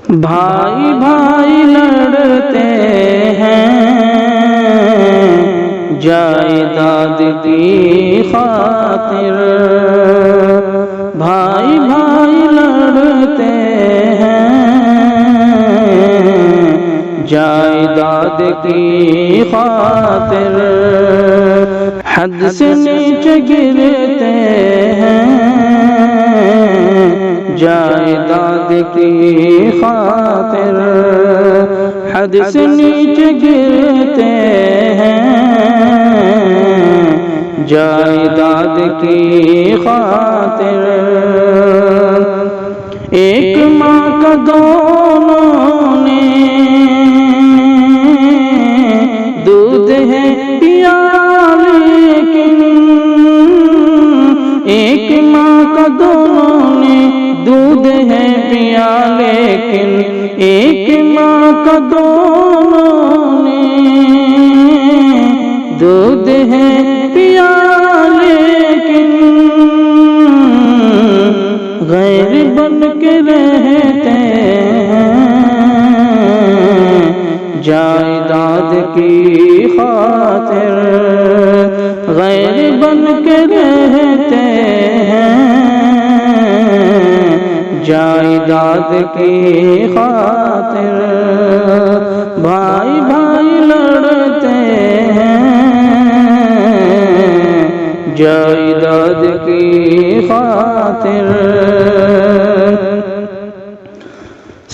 भाई भाई लड़ते हैं जायदाद की खातिर। भाई भाई लड़ते हैं जायदाद की खातिर। हद से नीचे गिरते हैं जायदाद की खातिर। हद से नीचे गिरते हैं जायदाद की खातिर। एक माँ का दोनों ने दूध है पिया, लेकिन एक माँ का दोनों ने दूध है पिया, लेकिन एक माँ का दोनों ने दूध है पिया, लेकिन गैर बन के रहते हैं जायदाद की खातिर। गैर बन के रहते हैं जायदाद की खातिर। भाई भाई लड़ते हैं जायदाद की खातिर।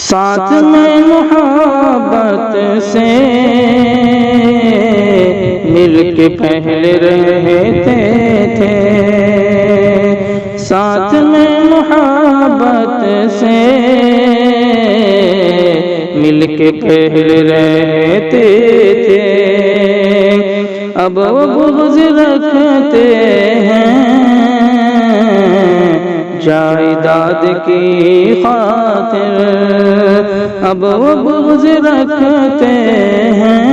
साथ में मोहब्बत से मिलके पहले रहते थे। साथ में मोहब्बत से मिलके पहले रहते थे। अब वो बुग़्ज़ रखते हैं जायदाद की खातिर। अब वो बुग़्ज़ रखते हैं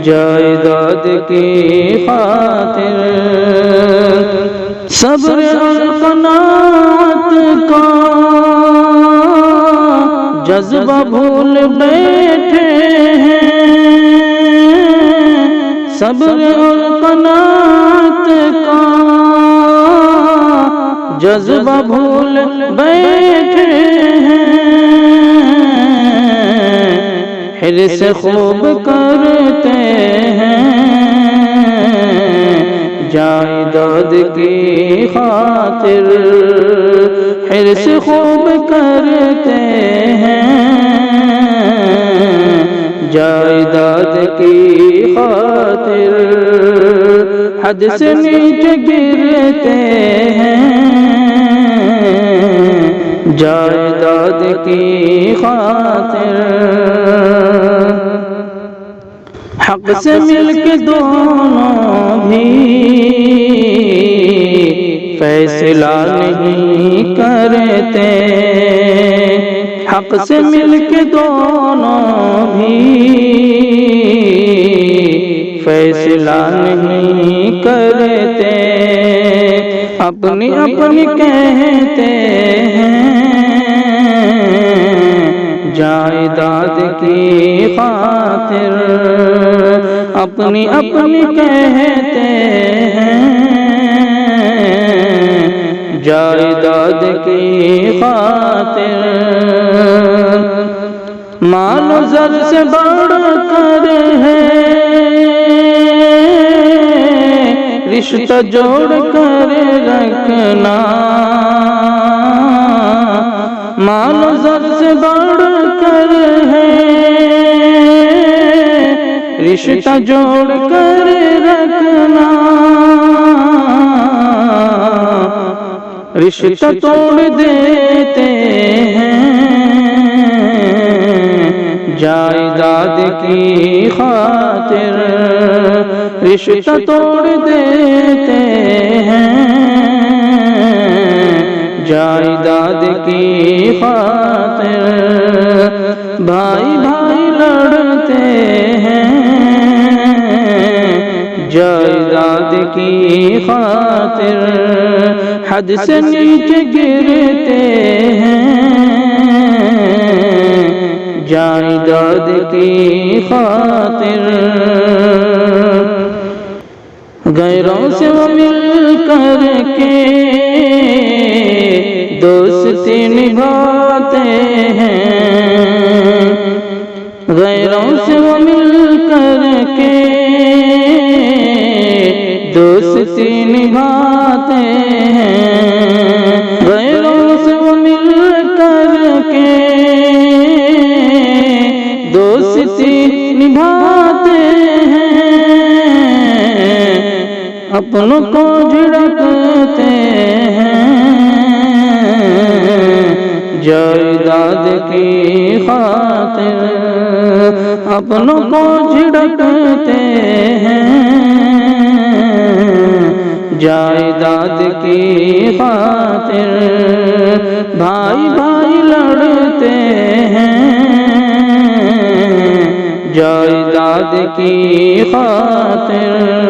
जायदाद की खातिर। सब्र और क़नाअत का जज्बा भूल बैठे हैं। सब्र और क़नाअत का जज्बा भूल बैठे हैं। हिर्स खूब करते हैं जायदाद की खातिर। हिर्स खूब करते हैं जायदाद की खातिर। हद से नीचे गिरते हैं जायदाद की खातिर। हक से मिलके दोनों भी फैसला नहीं करते। हक से मिलके दोनों भी फैसला नहीं करते। अपनी अपनी कहते हैं जायदाद की खातिर। अपनी अपनी कहते हैं जायदाद की खातिर। मालो ज़र से बढ़कर है रिश्ता जोड़ कर रखना। मालो ज़र से बढ़कर है रिश्ता जोड़ कर रखना। रिश्ता तोड़ देते हैं जायदाद की खातिर। रिश्ता तोड़ देते हैं जायदाद की खातिर। भाई भाई लड़ते हैं जायदाद की खातिर। हद से नीचे गिरते हैं जायदाद की खातिर। गैरों से वो मिल कर के दोस्ती निभाते हैं, गैरों से वो मिल कर के दोस्ती निभाते हैं, गैरों से वो मिल कर के दोस्ती निभाते हैं, अपनों को झिड़कते हैं जायदाद की खातिर, अपनों को झिड़कते हैं जायदाद की खातिर। भाई भाई लड़ते हैं जायदाद की खातिर।